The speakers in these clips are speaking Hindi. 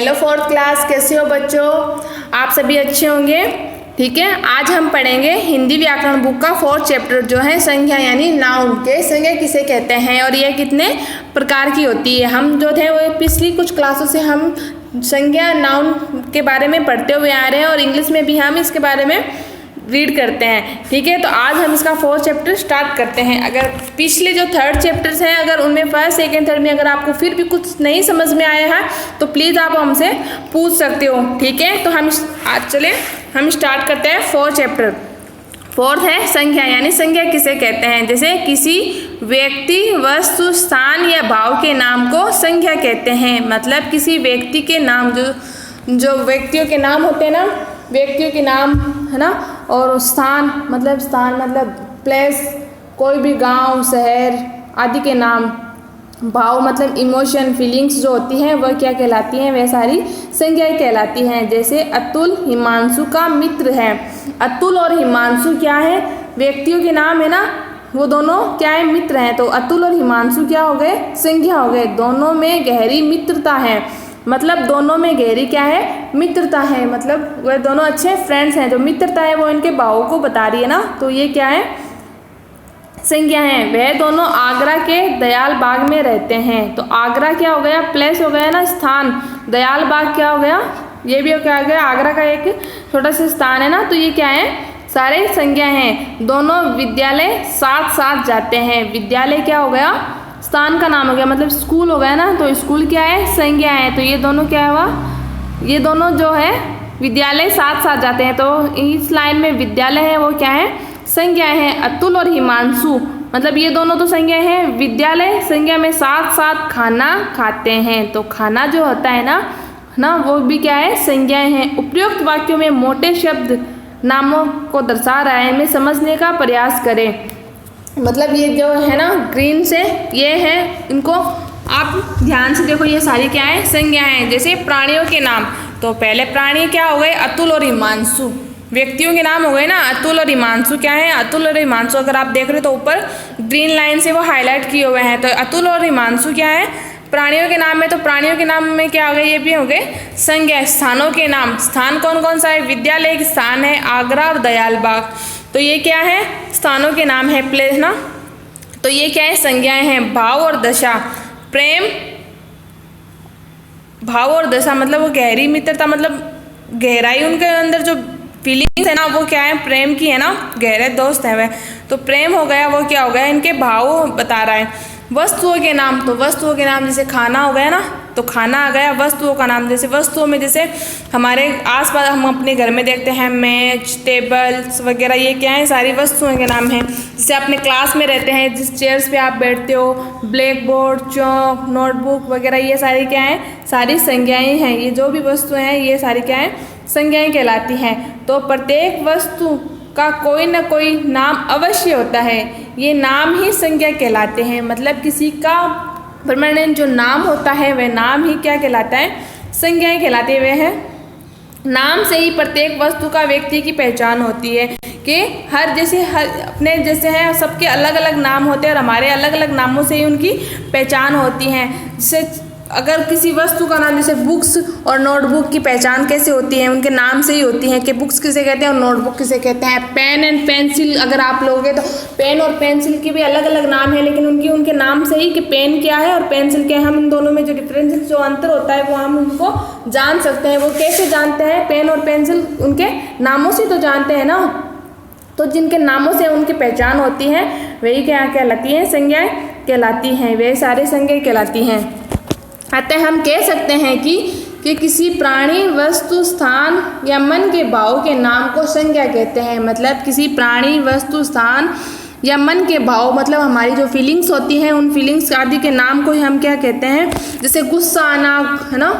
हेलो फोर्थ क्लास, कैसे हो बच्चों? आप सभी अच्छे होंगे। ठीक है, आज हम पढ़ेंगे हिंदी व्याकरण बुक का 4th चैप्टर जो है संज्ञा यानी नाउन के संज्ञा किसे कहते हैं और यह कितने प्रकार की होती है। हम जो थे वो पिछली कुछ क्लासों से हम संज्ञा नाउन के बारे में पढ़ते हुए आ रहे हैं और इंग्लिश में भी हम इसके बारे में रीड करते हैं। ठीक है, तो आज हम इसका 4th चैप्टर स्टार्ट करते हैं। अगर पिछले जो 3rd चैप्टर्स हैं अगर उनमें फर्स्ट सेकेंड थर्ड में अगर आपको फिर भी कुछ नहीं समझ में आया है तो प्लीज़ आप हमसे पूछ सकते हो। ठीक है, तो हम आज चले हम स्टार्ट करते हैं 4th चैप्टर। 4th है संज्ञा यानी संज्ञा किसे कहते हैं। जैसे किसी व्यक्ति, वस्तु, स्थान या भाव के नाम को संज्ञा कहते हैं। मतलब किसी व्यक्ति के नाम जो व्यक्तियों के नाम होते हैं ना, व्यक्तियों के नाम है ना, और स्थान मतलब प्लेस, कोई भी गांव, शहर आदि के नाम, भाव मतलब इमोशन, फीलिंग्स जो होती हैं वह क्या कहलाती हैं, वह सारी संज्ञाएं कहलाती हैं। जैसे अतुल हिमांशु का मित्र है। अतुल और हिमांशु क्या है, व्यक्तियों के नाम है ना, वो दोनों क्या है, मित्र हैं। तो अतुल और हिमांशु क्या हो गए, संज्ञा हो गए। दोनों में गहरी मित्रता है, मतलब दोनों में गहरी क्या है, मित्रता है। मतलब वह दोनों अच्छे फ्रेंड्स हैं। जो मित्रता है वो इनके भावों को बता रही है ना, तो ये क्या है, संज्ञा है। वह दोनों आगरा के दयाल बाग में रहते हैं। तो आगरा क्या हो गया, प्लेस हो गया ना, स्थान। दयाल बाग क्या हो गया, ये भी क्या हो गया, आगरा का एक छोटा सा स्थान है ना। तो ये क्या है, सारे संज्ञा हैं। दोनों विद्यालय साथ साथ जाते हैं। विद्यालय क्या हो गया, स्थान का नाम हो गया, मतलब स्कूल हो गया ना। तो स्कूल क्या है, संज्ञा है। तो ये दोनों क्या हुआ, ये दोनों जो है विद्यालय साथ साथ जाते हैं। तो इस लाइन में विद्यालय है वो क्या है, संज्ञा है। अतुल और हिमांशु मतलब ये दोनों तो संज्ञा है। विद्यालय संज्ञा में साथ साथ खाना खाते हैं। तो खाना जो होता है ना वो भी क्या है, संज्ञाएं हैं। उपयुक्त वाक्यों में मोटे शब्द नामों को दर्शा रहा है, इन्हें समझने का प्रयास करें। मतलब ये जो है ना ग्रीन से ये है, इनको आप ध्यान से देखो, ये सारी क्या है, संज्ञा हैं। जैसे प्राणियों के नाम, तो पहले प्राणी क्या हो गए, अतुल और हिमांशु। व्यक्तियों के नाम हो गए ना, अतुल और हिमांशु क्या है, अतुल और हिमांशु अगर आप देख रहे हो तो ऊपर ग्रीन लाइन से वो हाईलाइट किए हुए हैं। तो अतुल और हिमांशु क्या है, प्राणियों के नाम में। तो प्राणियों के नाम में क्या हो गए, ये भी हो गए संज्ञा। स्थानों के नाम, स्थान कौन कौन सा है, विद्यालय के स्थान है आगरा और दयाल बाग। तो ये क्या है, स्थानों के नाम है, प्लेस ना। तो ये क्या है, संज्ञाएं हैं। भाव और दशा, प्रेम, भाव और दशा मतलब वो गहरी मित्रता, मतलब गहराई उनके अंदर जो फीलिंग्स है ना वो क्या है, प्रेम की है ना, गहरे दोस्त है वह। तो प्रेम हो गया, वो क्या हो गया, इनके भाव बता रहा है। वस्तुओं के नाम, तो वस्तुओं के नाम जैसे खाना हो गया ना, तो खाना आ गया वस्तुओं का नाम। जैसे वस्तुओं में जैसे हमारे आसपास हम अपने घर में देखते हैं मेज, टेबल्स वगैरह, ये क्या है, सारी वस्तुओं के नाम हैं। जैसे अपने क्लास में रहते हैं, जिस चेयर्स पे आप बैठते हो, ब्लैक बोर्ड, चौक, नोटबुक वगैरह, ये सारी क्या है, सारी संज्ञाएं हैं। ये जो भी वस्तुएं हैं ये सारी क्या है, संज्ञाएं कहलाती हैं। तो प्रत्येक वस्तु का कोई ना कोई नाम अवश्य होता है, ये नाम ही संज्ञा कहलाते हैं। मतलब किसी का परमानेंट जो नाम होता है वह नाम ही क्या कहलाता है, संज्ञाएं कहलाते हुए हैं। नाम से ही प्रत्येक वस्तु का व्यक्ति की पहचान होती है कि हर अपने जैसे हैं सबके अलग अलग नाम होते हैं और हमारे अलग अलग नामों से ही उनकी पहचान होती है। जैसे अगर किसी वस्तु का नाम, जैसे बुक्स और नोटबुक की पहचान कैसे होती है, उनके नाम से ही होती है कि बुक्स किसे कहते हैं और नोटबुक किसे कहते हैं। पेन एंड पेंसिल अगर आप लोगे तो पेन और पेंसिल के भी अलग अलग नाम है, लेकिन उनके नाम से ही कि पेन क्या है और पेंसिल क्या है, हम इन दोनों में जो डिफरेंस, जो अंतर होता है वो हम उनको जान सकते हैं। वो कैसे जानते हैं, पेन और पेंसिल उनके नामों से तो जानते हैं ना। तो जिनके नामों से उनकी पहचान होती है वही क्या कहलाती हैं, संज्ञाएं कहलाती हैं। वे सारे संज्ञाएं कहलाती हैं। अतः हम कह सकते हैं कि किसी प्राणी, वस्तु, स्थान या मन के भाव के नाम को संज्ञा कहते हैं। मतलब किसी प्राणी, वस्तु, स्थान या मन के भाव मतलब हमारी जो फीलिंग्स होती हैं उन फीलिंग्स आदि के नाम को हम क्या कहते हैं। जैसे गुस्सा आना है ना,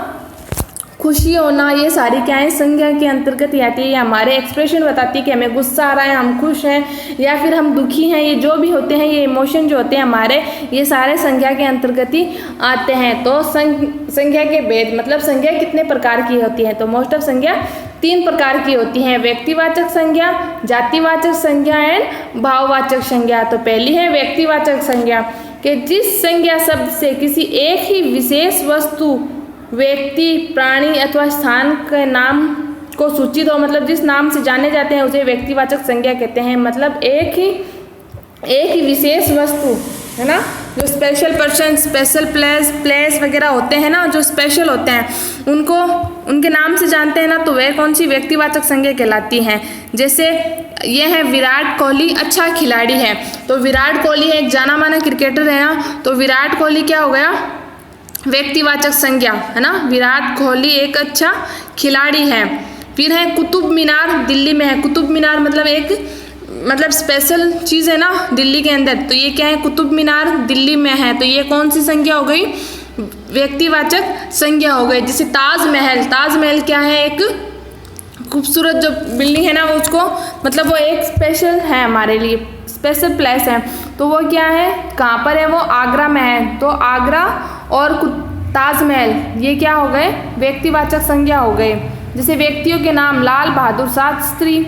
खुशी होना, ये सारी क्या है, संज्ञा के अंतर्गत आती है। ये हमारे एक्सप्रेशन बताती है कि हमें गुस्सा आ रहा है, हम खुश हैं या फिर हम दुखी हैं। ये जो भी होते हैं, ये इमोशन जो होते हैं हमारे, ये सारे संज्ञा के अंतर्गत ही आते हैं। तो संज्ञा के भेद मतलब संज्ञा कितने प्रकार की होती है, तो मोस्ट ऑफ संज्ञा 3 प्रकार की होती हैं। व्यक्तिवाचक संज्ञा, जातिवाचक संज्ञा एंड भाववाचक संज्ञा। तो पहली है व्यक्तिवाचक संज्ञा कि जिस संज्ञा शब्द से किसी एक ही विशेष वस्तु व्यक्ति, प्राणी अथवा स्थान के नाम को सूचित हो, मतलब जिस नाम से जाने जाते हैं उसे व्यक्तिवाचक संज्ञा कहते हैं। मतलब एक ही विशेष वस्तु है ना, जो स्पेशल पर्सन, स्पेशल प्लेस वगैरह होते हैं ना, जो स्पेशल होते हैं, उनको उनके नाम से जानते हैं ना, तो वह कौन सी व्यक्तिवाचक संज्ञा कहलाती हैं। जैसे ये है विराट कोहली अच्छा खिलाड़ी है, तो विराट कोहली एक जाना माना क्रिकेटर है ना, तो विराट कोहली क्या हो गया, व्यक्तिवाचक संज्ञा है ना, विराट कोहली एक अच्छा खिलाड़ी है। फिर है कुतुब मीनार दिल्ली में है, कुतुब मीनार मतलब स्पेशल चीज़ है ना दिल्ली के अंदर, तो ये क्या है, कुतुब मीनार दिल्ली में है, तो ये कौन सी संज्ञा हो गई, व्यक्तिवाचक संज्ञा हो गई। जैसे ताजमहल क्या है, एक खूबसूरत जो बिल्डिंग है ना, उसको मतलब वो एक स्पेशल है, हमारे लिए स्पेशल प्लेस है, तो वो क्या है, कहाँ पर है, वो आगरा में है, तो आगरा और ताजमहल ये क्या हो गए, व्यक्तिवाचक संज्ञा हो गए। जैसे व्यक्तियों के नाम लाल बहादुर शास्त्री,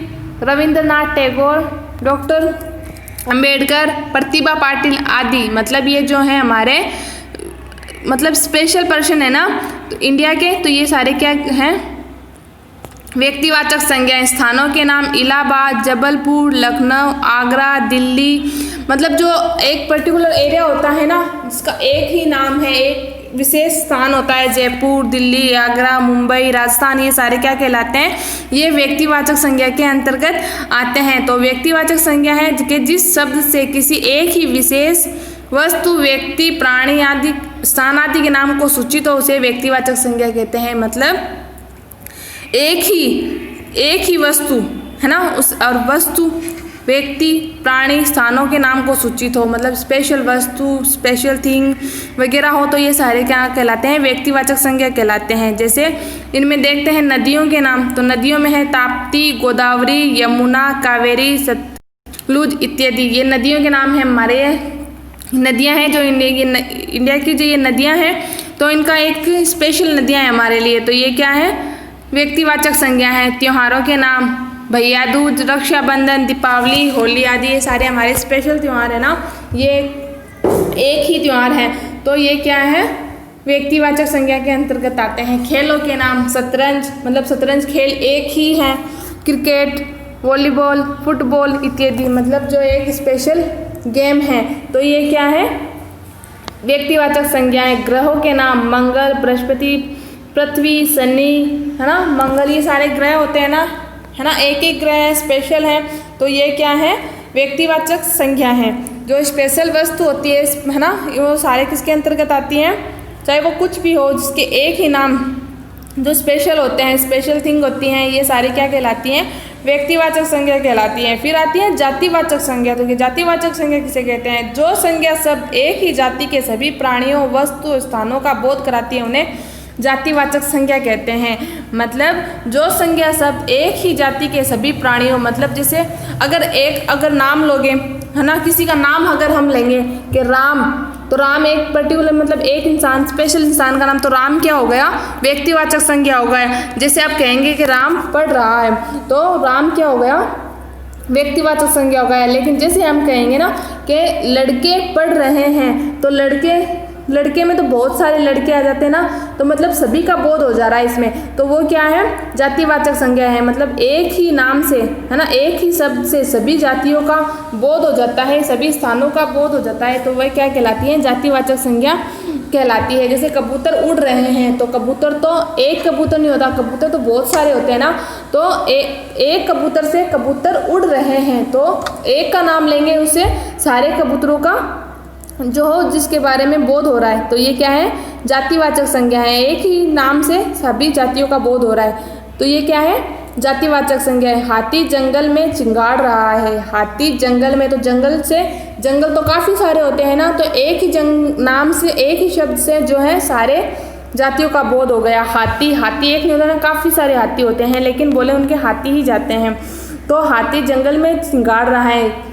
रविंद्रनाथ टैगोर, डॉक्टर अंबेडकर, प्रतिभा पाटिल आदि, मतलब ये जो है हमारे मतलब स्पेशल पर्सन है ना तो इंडिया के, तो ये सारे क्या हैं, व्यक्तिवाचक संज्ञाएं। स्थानों के नाम इलाहाबाद, जबलपुर, लखनऊ, आगरा, दिल्ली, मतलब जो एक पर्टिकुलर एरिया होता है ना, जिसका एक ही नाम है, एक विशेष स्थान होता है, जयपुर, दिल्ली, आगरा, मुंबई, राजस्थान, ये सारे क्या कहलाते हैं, ये व्यक्तिवाचक संज्ञा के अंतर्गत आते हैं। तो व्यक्तिवाचक संज्ञा है कि जिस शब्द से किसी एक ही विशेष वस्तु, व्यक्ति, प्राणी आदि, स्थान आदि के नाम को सूचित हो, उसे व्यक्तिवाचक संज्ञा कहते हैं। मतलब एक ही वस्तु है ना, उस और वस्तु, व्यक्ति, प्राणी, स्थानों के नाम को सूचित हो, मतलब स्पेशल वस्तु, स्पेशल थिंग वगैरह हो, तो ये सारे क्या कहलाते हैं, व्यक्तिवाचक संज्ञा कहलाते हैं। जैसे इनमें देखते हैं नदियों के नाम, तो नदियों में है ताप्ती, गोदावरी, यमुना, कावेरी, सतलुज इत्यादि, ये नदियों के नाम हैं। हमारे नदियां हैं जो इंडिया की जो ये नदियां हैं, तो इनका एक स्पेशल नदियां हैं हमारे लिए, तो ये क्या है, व्यक्तिवाचक संज्ञा है। त्योहारों के नाम भैया दूज, रक्षाबंधन, दीपावली, होली आदि, ये सारे हमारे स्पेशल त्यौहार है ना, ये एक ही त्यौहार है, तो ये क्या है, व्यक्तिवाचक संज्ञा के अंतर्गत आते हैं। खेलों के नाम शतरंज, मतलब शतरंज खेल एक ही है, क्रिकेट, वॉलीबॉल, फुटबॉल इत्यादि, मतलब जो एक स्पेशल गेम है, तो ये क्या है, व्यक्तिवाचक संज्ञाएं। ग्रहों के नाम मंगल, बृहस्पति, पृथ्वी, शनि है ना, मंगल, ये सारे ग्रह होते हैं ना, है ना, एक एक ग्रह स्पेशल है, तो ये क्या है, व्यक्तिवाचक संज्ञा है। जो स्पेशल वस्तु होती है ना, वो सारे किसके अंतर्गत आती हैं, चाहे वो कुछ भी हो, जिसके एक ही नाम जो स्पेशल होते हैं, स्पेशल थिंग होती हैं, ये सारी क्या कहलाती हैं, व्यक्तिवाचक संज्ञा कहलाती हैं। फिर आती है जातिवाचक संज्ञा, तो जातिवाचक संज्ञा किसे कहते हैं, जो संज्ञा शब्द एक ही जाति के सभी प्राणियों, वस्तु, स्थानों का बोध कराती है, उन्हें जातिवाचक संज्ञा कहते हैं। मतलब जो संज्ञा शब्द एक ही जाति के सभी प्राणियों, मतलब जैसे अगर नाम लोगे है ना, किसी का नाम अगर हम लेंगे कि राम, तो राम एक पर्टिकुलर मतलब एक इंसान, स्पेशल इंसान का नाम, तो राम क्या हो गया, व्यक्तिवाचक संज्ञा हो गया। जैसे आप कहेंगे कि राम पढ़ रहा है, तो राम क्या हो गया, व्यक्तिवाचक संज्ञा हो गया। लेकिन जैसे हम कहेंगे ना कि लड़के पढ़ रहे हैं, तो लड़के में तो बहुत सारे लड़के आ जाते हैं ना, तो मतलब सभी का बोध हो जा रहा है इसमें, तो वो क्या है, जातिवाचक संज्ञा है। मतलब एक ही नाम से है ना, एक ही शब्द से सभी जातियों का बोध हो जाता है, सभी स्थानों का बोध हो जाता है, तो वह क्या कहलाती है, जातिवाचक संज्ञा कहलाती है। जैसे कबूतर उड़ रहे हैं, तो कबूतर तो एक कबूतर नहीं होता, कबूतर तो बहुत सारे होते हैं ना, तो एक कबूतर से कबूतर उड़ रहे हैं, तो एक का नाम लेंगे, उससे सारे कबूतरों का जो हो जिसके बारे में बोध हो रहा है, तो ये क्या है, जातिवाचक संज्ञा है। एक ही नाम से सभी जातियों का बोध हो रहा है, तो ये क्या है, जातिवाचक संज्ञा है। हाथी जंगल में चिंगाड़ रहा है, हाथी जंगल में, तो जंगल तो काफ़ी सारे होते हैं ना, तो एक ही नाम से, एक ही शब्द से जो है सारे जातियों का बोध हो गया। हाथी एक नहीं होता ना, काफ़ी सारे हाथी होते हैं, लेकिन बोले उनके हाथी ही जाते हैं, तो हाथी जंगल में चिंगाड़ रहा है।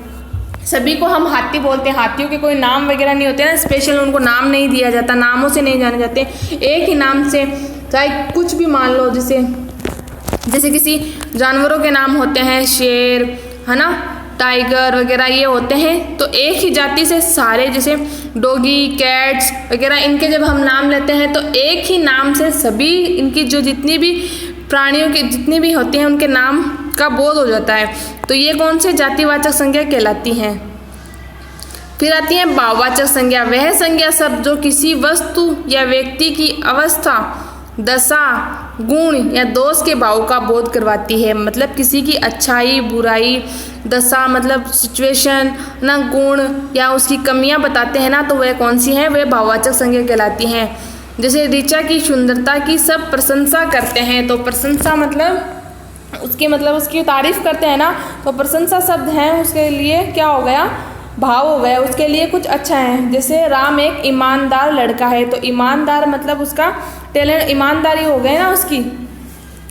सभी को हम हाथी बोलते हैं, हाथियों के कोई नाम वगैरह नहीं होते ना, स्पेशल उनको नाम नहीं दिया जाता, नामों से नहीं जाने जाते, एक ही नाम से, चाहे कुछ भी मान लो, जैसे किसी जानवरों के नाम होते हैं, शेर है ना, टाइगर वगैरह ये होते हैं। तो एक ही जाति से सारे, जैसे डॉगी, कैट्स वगैरह, इनके जब हम नाम लेते हैं तो एक ही नाम से सभी इनकी जो जितनी भी प्राणियों की जितनी भी होती हैं उनके नाम का बोध हो जाता है। तो ये कौन से जातिवाचक संज्ञा कहलाती हैं। फिर आती है भाववाचक संज्ञा। वह संज्ञा शब्द जो किसी वस्तु या व्यक्ति की अवस्था, दशा, गुण या दोष के भाव का बोध करवाती है। मतलब किसी की अच्छाई, बुराई, दशा मतलब सिचुएशन ना, गुण या उसकी कमियां बताते हैं ना, तो वह कौन सी हैं, वे भाववाचक संज्ञा कहलाती हैं। जैसे ऋचा की सुंदरता की सब प्रशंसा करते हैं, तो प्रशंसा मतलब उसकी तारीफ करते हैं ना, तो प्रशंसा शब्द है उसके लिए क्या हो गया, भाव हो गया, उसके लिए कुछ अच्छा है। जैसे राम एक ईमानदार लड़का है, तो ईमानदार मतलब उसका टैलेंट, ईमानदारी हो गई ना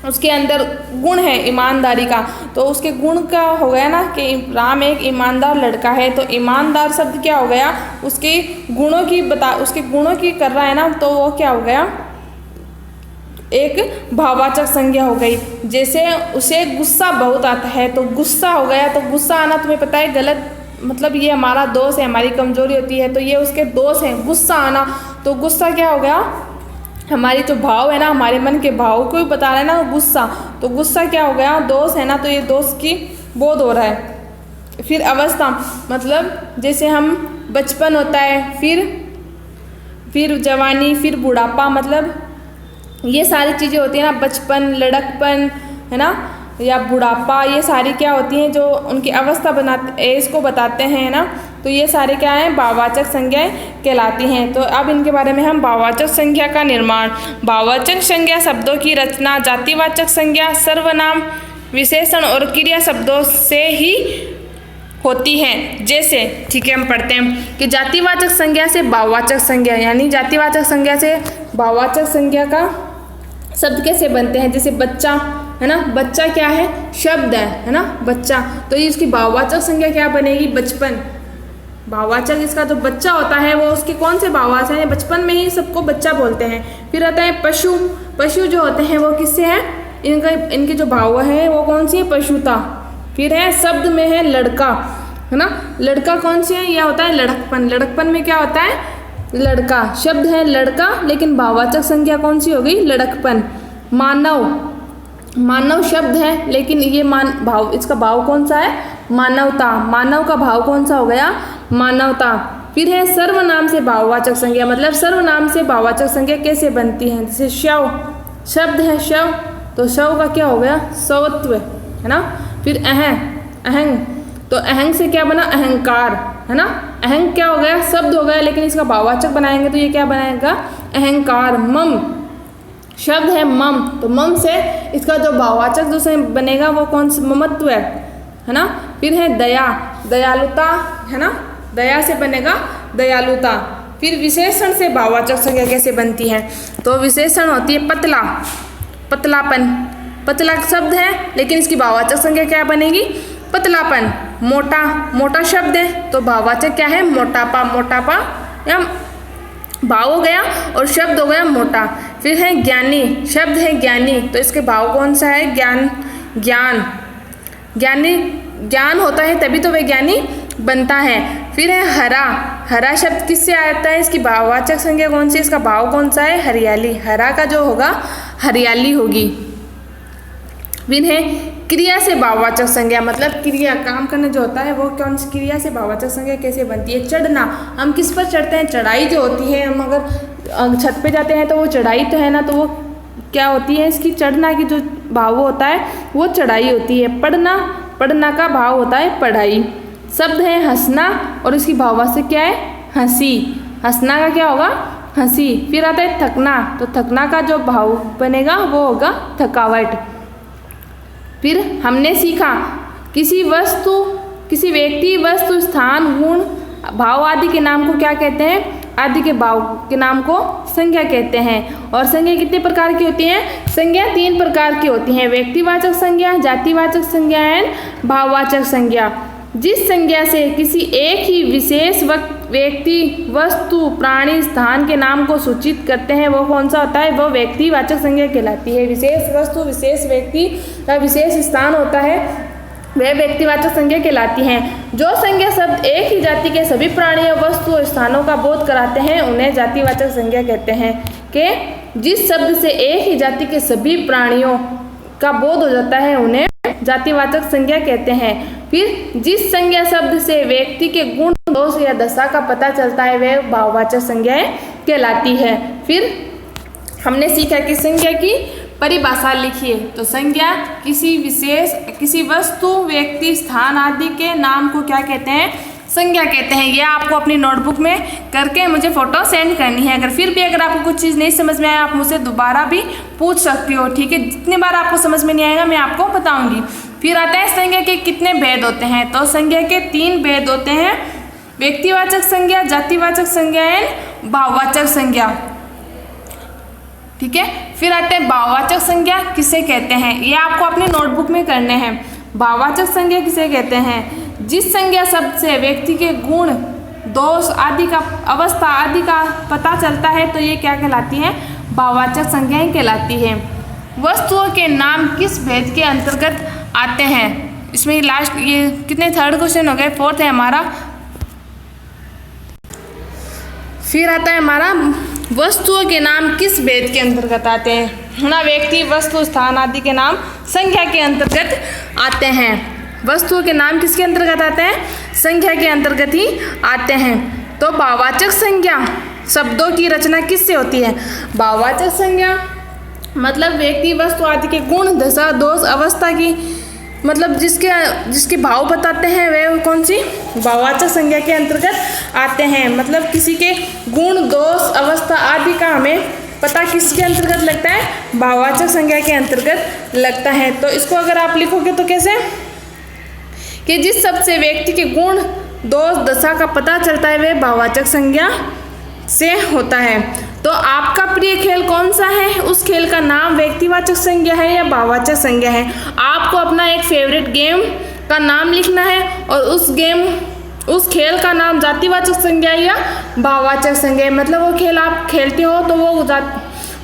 उसके अंदर गुण है ईमानदारी का, तो उसके गुण का हो गया ना कि राम एक ईमानदार लड़का है। तो ईमानदार शब्द क्या हो गया, उसके गुणों की कर रहा है ना, तो वो क्या हो गया, एक भाववाचक संज्ञा हो गई। जैसे उसे गुस्सा बहुत आता है, तो गुस्सा हो गया, तो गुस्सा आना तुम्हें पता है गलत, मतलब ये हमारा दोष है, हमारी कमजोरी होती है, तो ये उसके दोष हैं, गुस्सा आना। तो गुस्सा क्या हो गया, हमारी जो भाव है ना, हमारे मन के भाव को भी बता रहा है ना गुस्सा, तो गुस्सा क्या हो गया, दोष है ना, तो ये दोष की बोध हो रहा है। फिर अवस्था मतलब जैसे हम बचपन होता है, फिर जवानी, फिर बुढ़ापा, मतलब ये सारी चीज़ें होती हैं ना, बचपन, लड़कपन है ना, या बुढ़ापा, ये सारी क्या होती हैं जो उनकी अवस्था एज को बताते हैं ना, तो ये सारे क्या हैं, भाववाचक संज्ञाएं कहलाती हैं। तो अब इनके बारे में हम भाववाचक संज्ञा का निर्माण। भाववाचक संज्ञा शब्दों की रचना जातिवाचक संज्ञा, सर्वनाम, विशेषण और क्रिया शब्दों से ही होती है। जैसे ठीक है, हम पढ़ते हैं कि जातिवाचक संज्ञा से भाववाचक संज्ञा, यानी जातिवाचक संज्ञा से भाववाचक संज्ञा का शब्द कैसे बनते हैं। जैसे बच्चा है ना, बच्चा क्या है, शब्द है ना, बच्चा, तो ये इसकी भाववाचक संज्ञा क्या बनेगी, बचपन। भाववाचक इसका जो बच्चा होता है वो उसके कौन से भाववाचक हैं, बचपन में ही सबको बच्चा बोलते हैं। फिर आता है पशु। पशु जो होते हैं वो किससे हैं, इनके जो भाव है वो कौन सी है, पशुता। फिर है शब्द में है लड़का, है ना, लड़का कौन सी है, यह होता है लड़कपन। लड़कपन में क्या होता है, लड़का, शब्द है लड़का, लेकिन भाववाचक संज्ञा कौन सी हो गई, लड़कपन। मानव, मानव शब्द है, लेकिन ये भाव, इसका भाव कौन सा है, मानवता। मानव का भाव कौन सा हो गया, मानवता। फिर है सर्वनाम से भाववाचक संज्ञा, मतलब सर्वनाम से भाववाचक संज्ञा कैसे बनती है। जैसे शव, शब्द है शव, तो शव का क्या हो गया, स्वत्व, है ना। फिर अहंग, तो अहंग से क्या बना, अहंकार, है ना। अहंग क्या हो गया, शब्द हो गया, लेकिन इसका भाववाचक बनाएंगे तो ये क्या बनाएगा, अहंकार। मम, शब्द है मम, तो मम से इसका जो भाववाचक जो से बनेगा वो कौन सा, ममत्व है ना। फिर है दया, दयालुता, है ना, दया से बनेगा दयालुता। फिर विशेषण से भाववाचक संज्ञा कैसे बनती है, तो विशेषण होती है पतला, पतलापन। पतला शब्द है, लेकिन इसकी भाववाचक संज्ञा क्या बनेगी, पतलापन। मोटा, मोटा शब्द है, तो भाववाचक क्या है, मोटापा। मोटापा या भाव हो गया और शब्द हो गया मोटा। फिर है ज्ञानी, शब्द है ज्ञानी, तो इसके भाव कौन सा है, ज्ञान, ज्ञान। ज्ञानी, ज्ञान होता है तभी तो वह ज्ञानी बनता है। फिर है हरा, हरा शब्द किससे आता है, इसकी भाववाचक संज्ञा कौन सी, इसका भाव कौन सा है, हरियाली। हरा का जो होगा हरियाली होगी। फिर है क्रिया से भाववाचक संज्ञा, मतलब क्रिया, काम करना जो होता है वो कौन सी क्रिया से भाववाचक संज्ञा कैसे बनती है। चढ़ना, हम किस पर चढ़ते हैं, चढ़ाई जो होती है, हम अगर छत पे जाते हैं तो वो चढ़ाई तो है ना, तो वो क्या होती है, इसकी चढ़ना की जो भाव होता है वो चढ़ाई होती है। पढ़ना, पढ़ना का भाव होता है पढ़ाई। शब्द है हंसना, और इसकी भाववाचक क्या है, हंसी। हंसना का क्या होगा, हंसी। फिर आता है थकना, तो थकना का जो भाव बनेगा वो होगा थकावट। फिर हमने सीखा, किसी वस्तु, किसी व्यक्ति, वस्तु, स्थान, गुण, भाव आदि के नाम को क्या कहते हैं, आदि के भाव के नाम को संज्ञा कहते हैं। और संज्ञा कितने प्रकार की होती हैं, संज्ञा 3 प्रकार की होती हैं, व्यक्तिवाचक संज्ञा, जातिवाचक संज्ञा एंड भाववाचक संज्ञा। जिस संज्ञा से किसी एक ही विशेष व्यक्ति, वस्तु, प्राणी, स्थान के नाम को सूचित करते हैं वो कौन सा होता है, वो व्यक्तिवाचक संज्ञा कहलाती है। विशेष वस्तु, विशेष व्यक्ति या विशेष स्थान होता है वह व्यक्तिवाचक संज्ञा कहलाती हैं। जो संज्ञा शब्द एक ही जाति के सभी प्राणियों, वस्तु और स्थानों का बोध कराते हैं उन्हें जातिवाचक संज्ञा कहते हैं। कि जिस शब्द से एक ही जाति के सभी प्राणियों का बोध हो जाता है उन्हें जातिवाचक संज्ञा कहते हैं। फिर जिस संज्ञा शब्द से व्यक्ति के गुण, दोष या दशा का पता चलता है वह भाववाचक संज्ञाएं कहलाती है। फिर हमने सीखा कि संज्ञा की परिभाषा लिखिए। तो संज्ञा किसी विशेष, किसी वस्तु, व्यक्ति, स्थान आदि के नाम को क्या कहते हैं? संज्ञा कहते हैं। ये आपको अपनी नोटबुक में करके मुझे फोटो सेंड करनी है। अगर फिर भी अगर आपको कुछ चीज़ नहीं समझ में आया आप मुझसे दोबारा भी पूछ सकती हो, ठीक है। जितनी बार आपको समझ में नहीं आएगा मैं आपको बताऊंगी। फिर आता है संज्ञा के कितने भेद होते हैं? तो संज्ञा के 3 भेद होते हैं, व्यक्तिवाचक संज्ञा, जातिवाचक संज्ञा एंड भाववाचक संज्ञा, ठीक है। फिर आते हैं भाववाचक संज्ञा किसे कहते हैं? ये आपको अपने नोटबुक में करने हैं। भाववाचक संज्ञा किसे कहते हैं? जिस संज्ञा शब्द से व्यक्ति के गुण, दोष आदि का, अवस्था आदि का पता चलता है तो ये क्या कहलाती है? भाववाचक संज्ञाएं कहलाती है। वस्तुओं के नाम किस भेद के अंतर्गत आते हैं? इसमें लास्ट ये कितने थर्ड क्वेश्चन हो गए? 4th है हमारा। फिर आता है हमारा वस्तुओं के नाम किस भेद के अंतर्गत आते हैं? है ना, व्यक्ति, वस्तु, स्थान आदि के नाम संज्ञा के अंतर्गत आते हैं। वस्तुओं के नाम किसके अंतर्गत आते हैं? संज्ञा के अंतर्गत ही आते हैं। तो भाववाचक संज्ञा शब्दों की रचना किससे होती है? भाववाचक संज्ञा मतलब व्यक्ति, वस्तु आदि के गुण, दशा, दोष, अवस्था की मतलब जिसके भाव बताते हैं वे कौन सी? भाववाचक संज्ञा के अंतर्गत आते हैं। मतलब किसी के गुण, दोष, अवस्था आदि का हमें पता किसके अंतर्गत लगता है? भाववाचक संज्ञा के अंतर्गत लगता है। तो इसको अगर आप लिखोगे तो कैसे? कि जिस शब्द से व्यक्ति के गुण, दोष, दशा का पता चलता है वह भाववाचक संज्ञा से होता है। तो आपका प्रिय खेल कौन सा है? उस खेल का नाम व्यक्तिवाचक संज्ञा है या भाववाचक संज्ञा है? आपको अपना एक फेवरेट गेम का नाम लिखना है और उस खेल का नाम जातिवाचक संज्ञा या भाववाचक संज्ञा है। मतलब वो खेल आप खेलते हो तो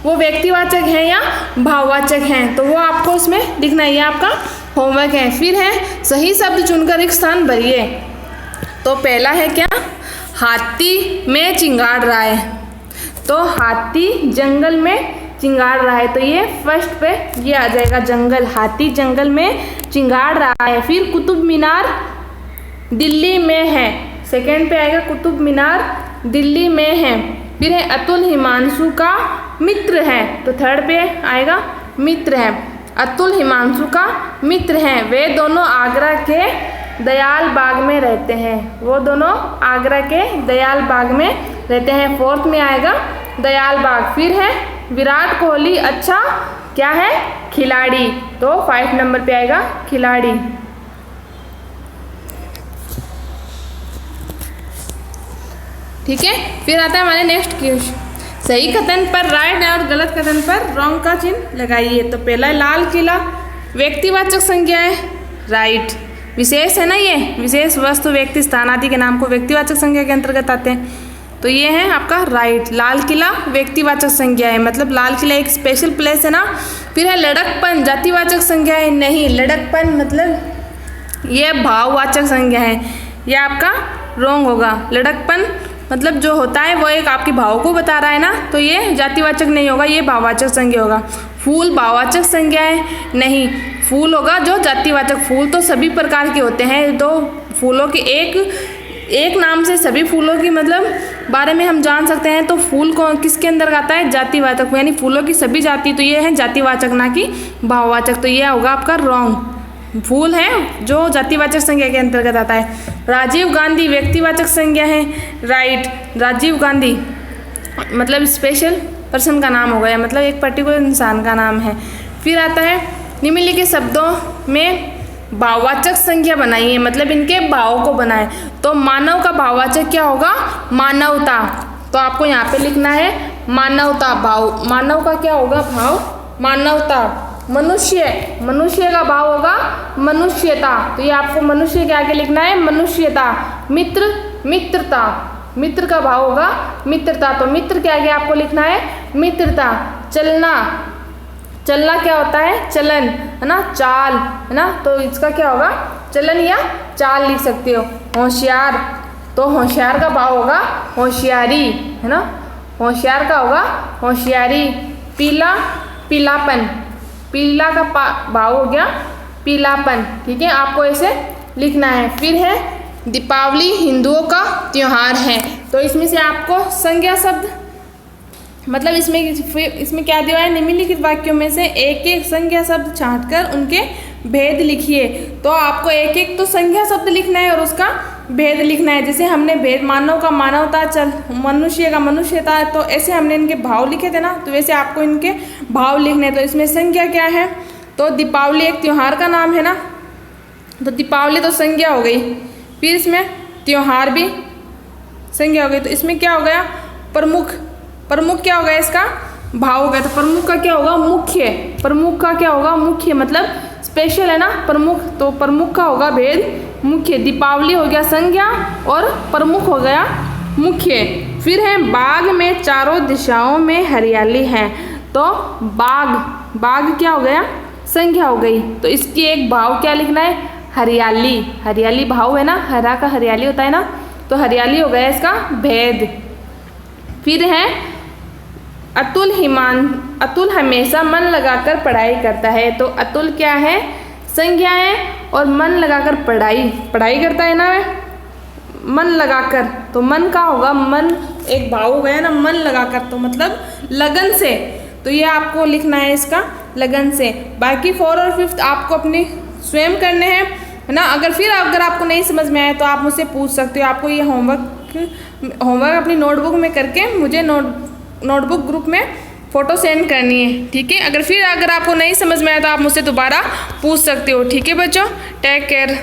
वो व्यक्तिवाचक है या भाववाचक हैं, तो वो आपको इसमें लिखना है। ये आपका होमवर्क है। फिर है सही शब्द चुनकर एक स्थान भरिए। तो पहला है क्या? हाथी में चिंगाड़ रहा है। तो हाथी जंगल में चिंगाड़ रहा है, तो ये फर्स्ट पे ये आ जाएगा जंगल। हाथी जंगल में चिंगाड़ रहा है। फिर कुतुब मीनार दिल्ली में है, सेकंड पे आएगा कुतुब मीनार दिल्ली में है। फिर है अतुल हिमांशु का मित्र है, तो थर्ड पे आएगा मित्र है। अतुल हिमांशु का मित्र हैं, वे दोनों आगरा के दयाल बाग में रहते हैं। वो दोनों आगरा के दयाल बाग में रहते हैं। 4th में आएगा दयाल बाग। फिर है विराट कोहली अच्छा क्या है? खिलाड़ी। तो 5 नंबर पे आएगा खिलाड़ी। ठीक है। फिर आता है हमारे नेक्स्ट क्वेश्चन, सही कथन पर राइट और गलत कथन पर रॉन्ग का चिन्ह लगाइए। तो पहला लाल किला व्यक्तिवाचक संज्ञा है, राइट। विशेष है ना, ये विशेष वस्तु, व्यक्ति, स्थान आदि के नाम को व्यक्तिवाचक संज्ञा के अंतर्गत आते हैं। तो ये है आपका राइट। लाल किला व्यक्तिवाचक संज्ञा है, मतलब लाल किला एक स्पेशल प्लेस है ना। फिर है लड़कपन जातिवाचक संज्ञा है, नहीं। लड़कपन मतलब ये भाववाचक संज्ञा है, ये आपका रॉन्ग होगा। लड़कपन मतलब जो होता है वो एक आपके भाव को बता रहा है ना, तो ये जातिवाचक नहीं होगा, ये भाववाचक संज्ञा होगा। फूल भाववाचक संज्ञा है, नहीं। फूल होगा जो जातिवाचक। फूल तो सभी प्रकार के होते हैं, तो फूलों के एक नाम से सभी फूलों की मतलब बारे में हम जान सकते हैं। तो फूल को किसके अंदर आता है? जातिवाचक, यानी फूलों की सभी जाति, तो ये है जातिवाचक ना कि भाववाचक। तो ये होगा आपका रॉन्ग। फूल है जो जातिवाचक संज्ञा के अंतर्गत आता है। राजीव गांधी व्यक्तिवाचक संज्ञा है, राइट। राजीव गांधी मतलब स्पेशल पर्सन का नाम हो गया, मतलब एक पर्टिकुलर इंसान का नाम है। फिर आता है निम्नलिखित शब्दों में भाववाचक संज्ञा बनाइए, मतलब इनके भाव को बनाएं। तो मानव का भाववाचक क्या होगा? मानवता। तो आपको यहाँ पे लिखना है मानवता। भाव मानव का क्या होगा? भाव मानवता। मनुष्य, मनुष्य का भाव होगा मनुष्यता, तो ये आपको मनुष्य के आगे लिखना है मनुष्यता। मित्र, मित्रता। मित्र का भाव होगा मित्रता, तो मित्र के आगे आपको लिखना है मित्रता। चलना, चलना क्या होता है? चलन, है ना, चाल। है ना, तो इसका क्या होगा, चलन या चाल लिख सकते हो। होशियार, तो होशियार का भाव होगा होशियारी, है ना, होशियार का होगा होशियारी। पीला, पीलापन, पीला का भाव हो गया पीलापन, ठीक है, आपको ऐसे लिखना है। फिर है दीपावली हिंदुओं का त्योहार है, तो इसमें से आपको संज्ञा शब्द, मतलब इसमें क्या दिया है, निम्नलिखित वाक्यों में से एक एक संज्ञा शब्द छांटकर उनके भेद लिखिए। तो आपको एक एक तो संज्ञा शब्द लिखना है और उसका भेद लिखना है। जैसे हमने भेद मानव का मानवता, चल मनुष्य का मनुष्यता, तो ऐसे हमने इनके भाव लिखे थे ना, तो वैसे आपको इनके भाव लिखने हैं। तो इसमें संज्ञा क्या है, तो दीपावली एक त्योहार का नाम है ना, तो दीपावली तो संज्ञा हो गई। फिर इसमें त्योहार भी संज्ञा हो गई, तो इसमें क्या हो गया, प्रमुख, प्रमुख क्या हो गया, इसका भाव हो गया। तो प्रमुख का क्या होगा, मुख्य, प्रमुख का क्या होगा, मुख्य, मतलब स्पेशल है ना प्रमुख, तो प्रमुख का होगा भेद मुख्य। दीपावली हो गया संज्ञा और प्रमुख हो गया मुख्य। फिर है बाग में चारों दिशाओं में हरियाली है, तो बाग, बाग क्या हो गया, संज्ञा हो गई। तो इसकी एक भाव क्या लिखना है, हरियाली, हरियाली भाव है ना, हरा का हरियाली होता है ना, तो हरियाली हो गया इसका भेद। फिर है अतुल अतुल हमेशा मन लगाकर पढ़ाई करता है, तो अतुल क्या है, संज्ञा है, और मन लगाकर पढ़ाई करता है ना, मन लगाकर, तो मन का होगा, मन एक भाव हो गया ना, मन लगाकर, तो मतलब लगन से, तो ये आपको लिखना है इसका लगन से। बाकी 4 और 5 आपको अपनी स्वयं करने हैं, है ना। अगर आपको नहीं समझ में आए तो आप मुझसे पूछ सकते हो। आपको ये होमवर्क अपनी नोटबुक में करके मुझे नोटबुक ग्रुप में फ़ोटो सेंड करनी है, ठीक है। अगर आपको नहीं समझ में आया तो आप मुझसे दोबारा पूछ सकते हो, ठीक है बच्चों। Take care.